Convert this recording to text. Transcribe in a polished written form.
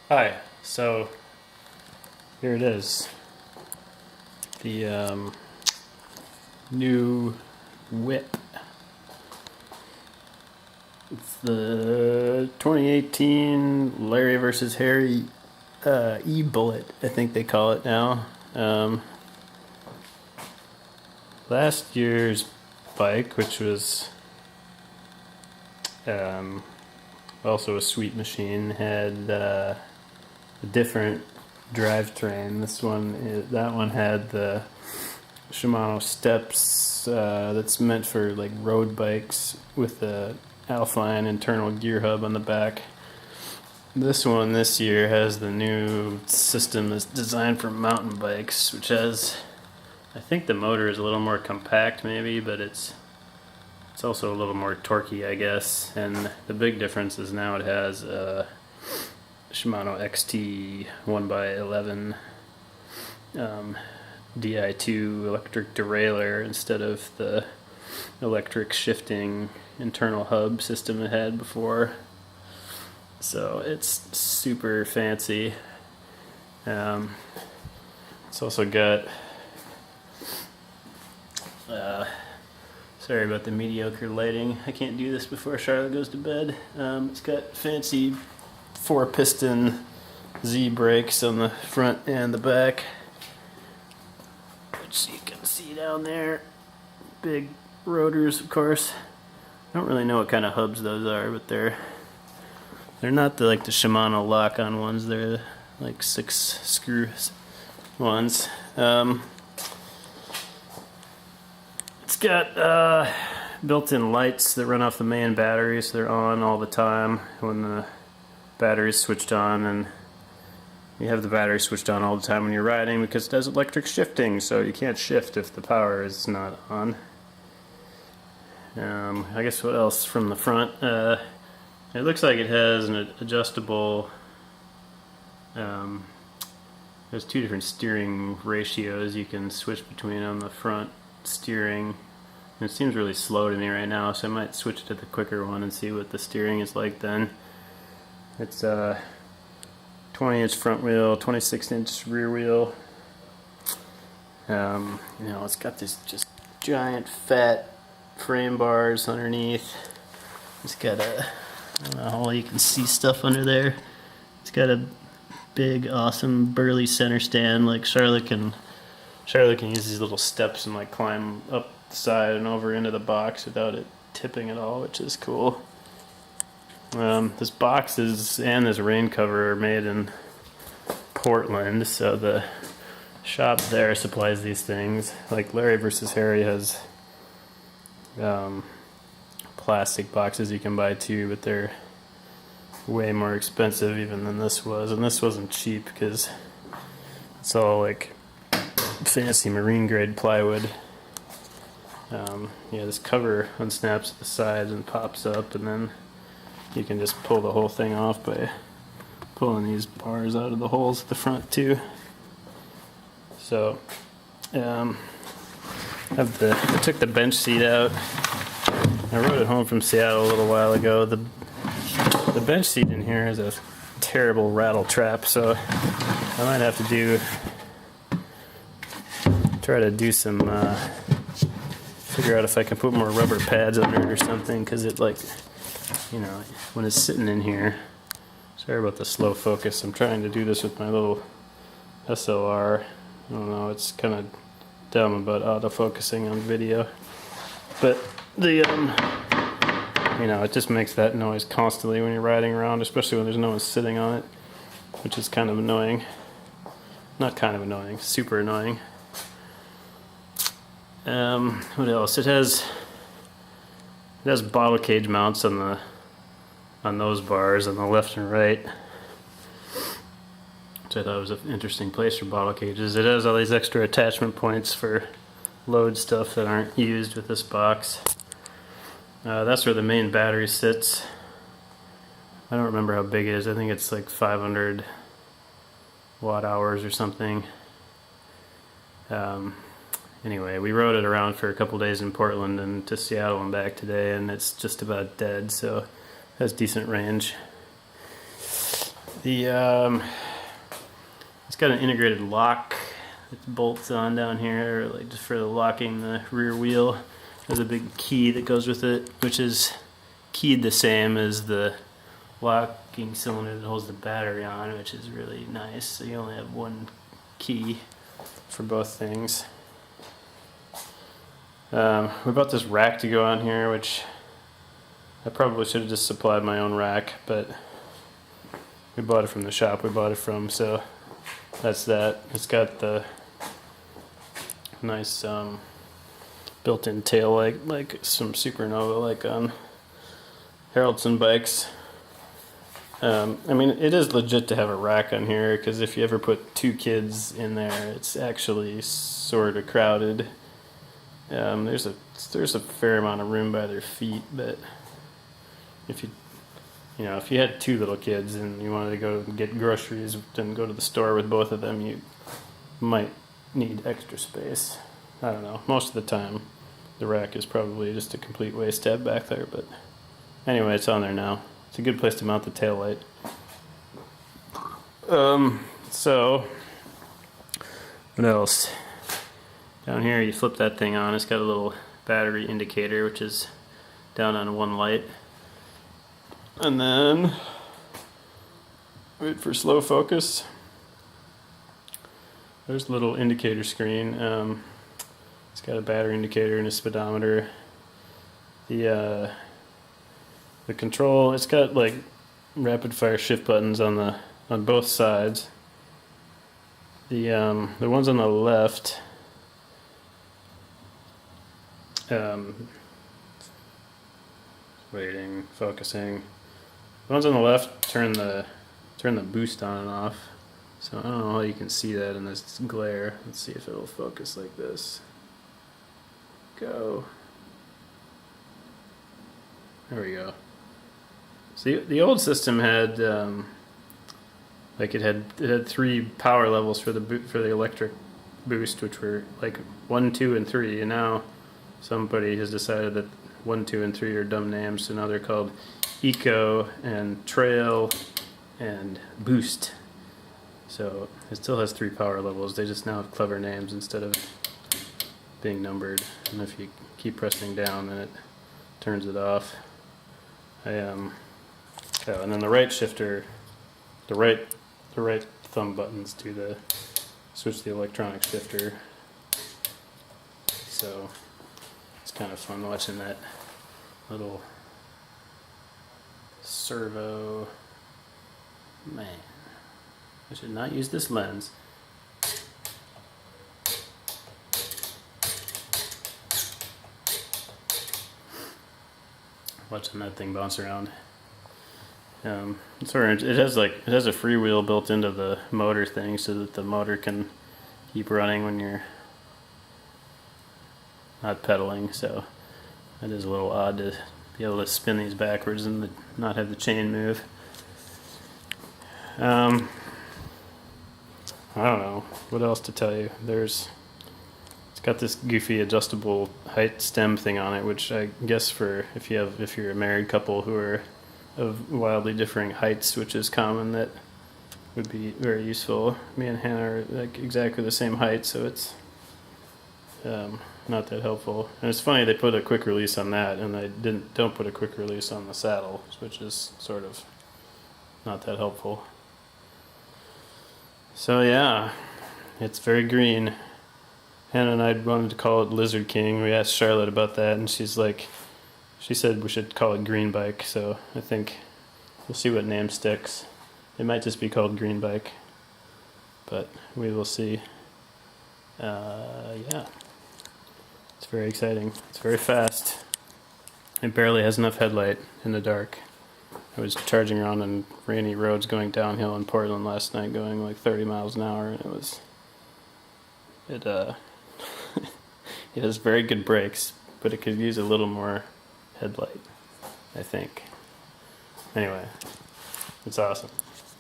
Hi, so here it is. The new whip. It's the 2018 Larry versus Harry eBullitt, I think they call it now. Last year's bike, which was also a sweet machine, had a different drivetrain. That one had the Shimano steps that's meant for like road bikes with the Alpine internal gear hub on the back. This one this year has the new system that's designed for mountain bikes, which has, I think the motor is a little more compact maybe, but it's also a little more torquey, I guess. And the big difference is now it has a Shimano XT 1x11 Di2 electric derailleur instead of the electric shifting internal hub system it had before. So it's super fancy. It's also got sorry about the mediocre lighting. I can't do this before Charlotte goes to bed. It's got fancy 4-piston Z brakes on the front and the back, which you can see down there. Big rotors, of course. I don't really know what kind of hubs those are, but they're not the Shimano lock-on ones. They're like 6-screw ones. It's got built-in lights that run off the main battery, so they're on all the time when the battery's switched on, and you have the battery switched on all the time when you're riding because it does electric shifting, so you can't shift if the power is not on. I guess what else from the front? It looks like it has an adjustable, there's 2 different steering ratios you can switch between on the front steering. And it seems really slow to me right now, so I might switch to the quicker one and see what the steering is like then. It's a 20-inch front wheel, 26-inch rear wheel. It's got this just giant fat frame bars underneath. It's got I don't know how you can see stuff under there. It's got a big, awesome, burly center stand. Like Charlotte can use these little steps and like climb up the side and over into the box without it tipping at all, which is cool. This box and this rain cover are made in Portland, so the shop there supplies these things. Like Larry versus Harry has plastic boxes you can buy too, but they're way more expensive even than this was, and this wasn't cheap because it's all like fancy marine grade plywood. This cover unsnaps at the sides and pops up, and then you can just pull the whole thing off by pulling these bars out of the holes at the front too. So I took the bench seat out. I rode it home from Seattle a little while ago. The bench seat in here is a terrible rattle trap, so I might have to try to do some figure out if I can put more rubber pads under it or something, because it when it's sitting in here. Sorry about the slow focus. I'm trying to do this with my little SLR. I don't know, it's kind of dumb about autofocusing on video, but it just makes that noise constantly when you're riding around, especially when there's no one sitting on it, which is kind of annoying. Not kind of annoying, super annoying. What else? It has bottle cage mounts on those bars on the left and right, which I thought was an interesting place for bottle cages. It has all these extra attachment points for load stuff that aren't used with this box. That's where the main battery sits. I don't remember how big it is. I think it's like 500 watt hours or something. Anyway, we rode it around for a couple days in Portland and to Seattle and back today, and it's just about dead, so it has decent range. It's got an integrated lock that bolts on down here, like just for locking the rear wheel. There's a big key that goes with it, which is keyed the same as the locking cylinder that holds the battery on, which is really nice. So you only have one key for both things. We bought this rack to go on here, which I probably should have just supplied my own rack, but we bought it from the shop we bought it from, so that's that. It's got the nice built-in tail light, like some Supernova, like on Haraldson bikes. I mean, it is legit to have a rack on here, because if you ever put 2 kids in there, it's actually sort of crowded. There's a fair amount of room by their feet, but if if you had 2 little kids and you wanted to go get groceries and go to the store with both of them, you might need extra space. I don't know. Most of the time, the rack is probably just a complete waste to have back there, but anyway, it's on there now. It's a good place to mount the tail light. So what else? Down here, you flip that thing on. It's got a little battery indicator, which is down on one light. And then wait for slow focus. There's a little indicator screen. It's got a battery indicator and a speedometer. The control, it's got like rapid fire shift buttons on both sides. The ones on the left, waiting, focusing. The ones on the left turn the boost on and off. So I don't know how you can see that in this glare. Let's see if it'll focus like this. Go. There we go. See, the old system had like it had 3 power levels for the electric boost, which were like 1, 2, and 3, and now somebody has decided that 1, 2, and 3 are dumb names, so now they're called Eco and Trail and Boost. So it still has 3 power levels. They just now have clever names instead of being numbered. And if you keep pressing down, then it turns it off. Oh, and then the right shifter, the right thumb buttons do switch the electronic shifter. So it's kind of fun watching that little servo. Man, I should not use this lens. Watching that thing bounce around. It's orange. It has a freewheel built into the motor thing, so that the motor can keep running when you're not pedaling. So that is a little odd to be able to spin these backwards and not have the chain move. I don't know what else to tell you. It's got this goofy adjustable height stem thing on it, which I guess for if you're a married couple who are of wildly differing heights, which is common, that would be very useful. Me and Hannah are like exactly the same height, so it's not that helpful. And it's funny they put a quick release on that, and they don't put a quick release on the saddle, which is sort of not that helpful. So yeah, it's very green. Hannah and I wanted to call it Lizard King. We asked Charlotte about that, and she said we should call it Green Bike. So I think we'll see what name sticks. It might just be called Green Bike, but we will see. Yeah, it's very exciting. It's very fast. It barely has enough headlight in the dark. I was charging around on rainy roads going downhill in Portland last night, going like 30 miles an hour, and it has very good brakes, but it could use a little more headlight, I think. Anyway, it's awesome.